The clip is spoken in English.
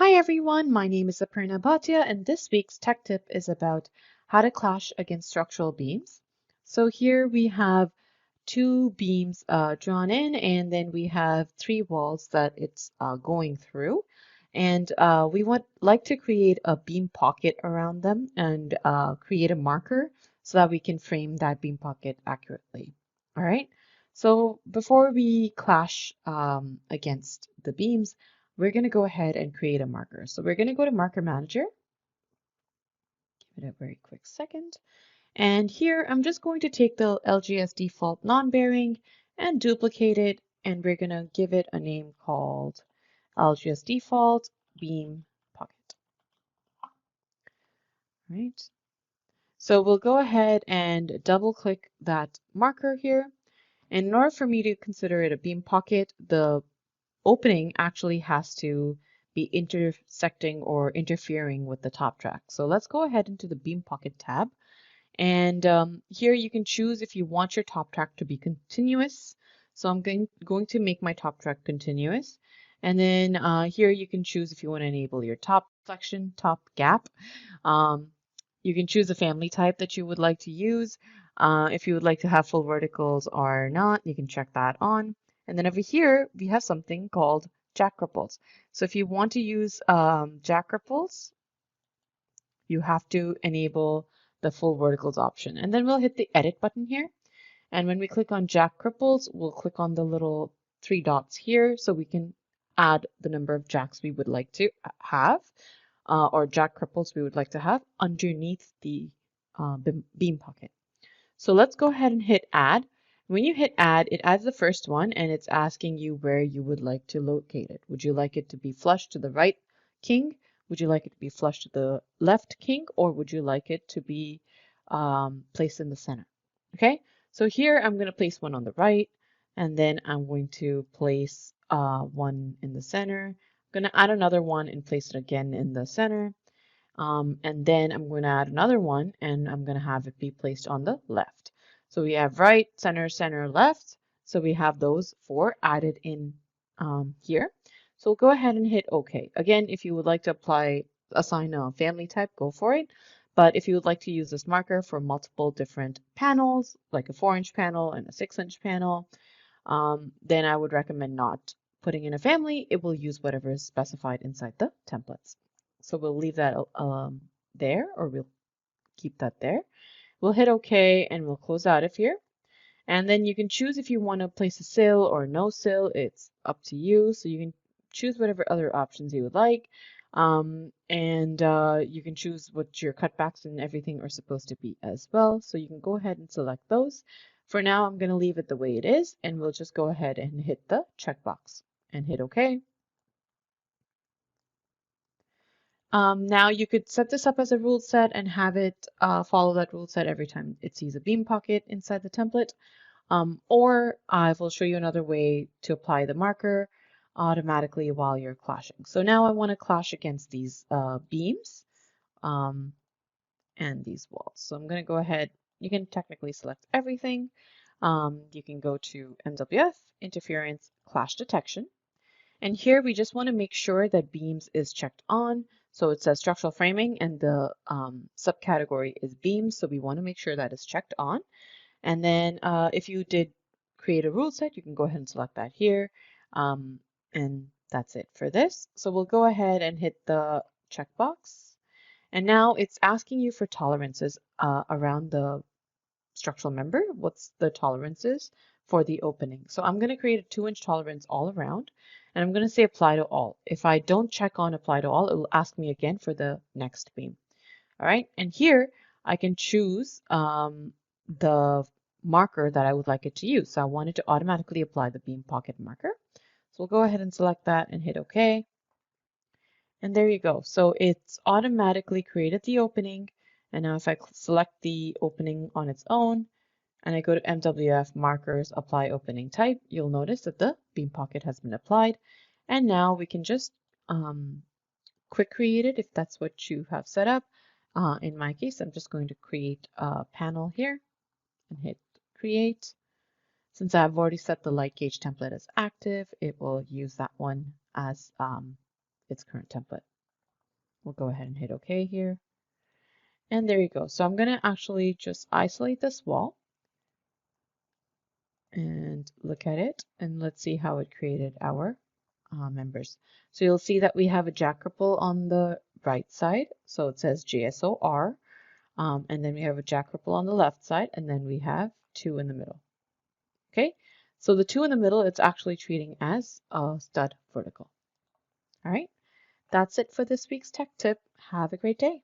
Hi everyone, my name is Aparna Bhatia and this week's tech tip is about how to clash against structural beams. So here we have two beams drawn in and then we have three walls that it's going through. And we like to create a beam pocket around them and create a marker so that we can frame that beam pocket accurately. All right. So before we clash against the beams, we're going to go ahead and create a marker. So we're going to go to Marker Manager. Give it a very quick second. And here I'm just going to take the LGS default non-bearing and duplicate it. And we're going to give it a name called LGS default beam pocket. Right. So we'll go ahead and double click that marker here. And in order for me to consider it a beam pocket, the opening actually has to be intersecting or interfering with the top track. So let's go ahead into the beam pocket tab. And here you can choose if you want your top track to be continuous. So I'm going to make my top track continuous. And then here you can choose if you want to enable your top section, top gap. You can choose a family type that you would like to use. If you would like to have full verticals or not, you can check that on. And then over here, we have something called jack ripples. So if you want to use jack ripples, you have to enable the full verticals option. And then we'll hit the edit button here. And when we click on jack ripples, we'll click on the little three dots here so we can add the number of jacks we would like to have or jack ripples we would like to have underneath the beam pocket. So let's go ahead and hit add. When you hit add, it adds the first one and it's asking you where you would like to locate it. Would you like it to be flush to the right king? Would you like it to be flush to the left king? Or would you like it to be placed in the center? Okay, so here I'm going to place one on the right and then I'm going to place one in the center. I'm going to add another one and place it again in the center. And then I'm going to add another one and I'm going to have it be placed on the left. So we have right, center, center, left. So we have those four added in here. So we'll go ahead and hit OK. Again, if you would like to assign a family type, go for it. But if you would like to use this marker for multiple different panels, like a 4-inch panel and a 6-inch panel, then I would recommend not putting in a family. It will use whatever is specified inside the templates. So we'll leave that there, or we'll keep that there. We'll hit OK and we'll close out of here. And then you can choose if you want to place a sill or no sill. It's up to you. So you can choose whatever other options you would like. And you can choose what your cutbacks and everything are supposed to be as well. So you can go ahead and select those. For now, I'm going to leave it the way it is, and we'll just go ahead and hit the checkbox and hit OK. Now you could set this up as a rule set and have it follow that rule set every time it sees a beam pocket inside the template. Or I will show you another way to apply the marker automatically while you're clashing. So now I want to clash against these beams and these walls. So I'm going to go ahead. You can technically select everything. You can go to MWF, interference, clash detection. And here we just want to make sure that beams is checked on. So it says structural framing and the subcategory is beams. So we want to make sure that is checked on. And then if you did create a rule set, you can go ahead and select that here. And that's it for this. So we'll go ahead and hit the checkbox. And now it's asking you for tolerances around the structural member. What's the tolerances for the opening? So I'm going to create a 2-inch tolerance all around. And I'm going to say apply to all. If I don't check on apply to all, it will ask me again for the next beam. All right. And here I can choose the marker that I would like it to use. So I want it to automatically apply the beam pocket marker. So we'll go ahead and select that and hit OK. And there you go. So it's automatically created the opening. And now if I select the opening on its own and I go to MWF markers, apply opening type, you'll notice that the beam pocket has been applied. And now we can just quick create it if that's what you have set up. In my case, I'm just going to create a panel here and hit create. Since I've already set the light gauge template as active, it will use that one as its current template. We'll go ahead and hit OK here. And there you go. So I'm going to actually just isolate this wall and look at it. And let's see how it created our members. So you'll see that we have a jack ripple on the right side. So it says JSOR. And then we have a jack ripple on the left side. And then we have 2 in the middle. Okay. So the 2 in the middle, it's actually treating as a stud vertical. All right. That's it for this week's tech tip. Have a great day.